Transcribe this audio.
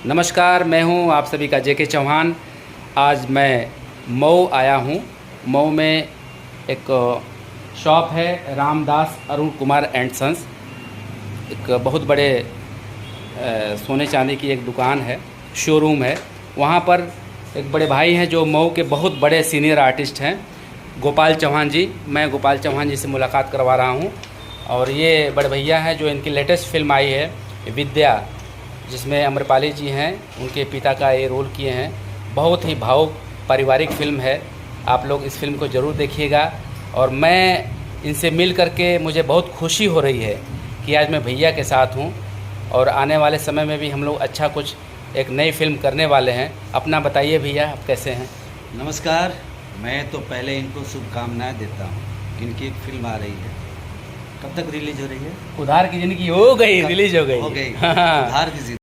नमस्कार, मैं हूं आप सभी का जेके चौहान। आज मैं मऊ आया हूं। मऊ में एक शॉप है रामदास अरुण कुमार एंड सन्स। एक बहुत बड़े सोने चांदी की एक दुकान है, शोरूम है। वहां पर एक बड़े भाई हैं जो मऊ के बहुत बड़े सीनियर आर्टिस्ट हैं, गोपाल चौहान जी। मैं गोपाल चौहान जी से मुलाकात करवा रहा हूं। और ये बड़े भैया हैं जो इनकी लेटेस्ट फिल्म आई है विद्या, जिसमें अम्रपाली जी हैं, उनके पिता का ये रोल किए हैं। बहुत ही भावुक पारिवारिक फिल्म है। आप लोग इस फिल्म को ज़रूर देखिएगा। और मैं इनसे मिल करके मुझे बहुत खुशी हो रही है कि आज मैं भैया के साथ हूँ और आने वाले समय में भी हम लोग अच्छा कुछ एक नई फिल्म करने वाले हैं। अपना बताइए भैया, आप कैसे हैं? नमस्कार। मैं तो पहले इनको शुभकामनाएं देता हूँ। इनकी एक फिल्म आ रही है, कब तक रिलीज हो रही है? उधार की ज़िंदगी हो गई, रिलीज हो गई। हो गई। हाँ। उधार की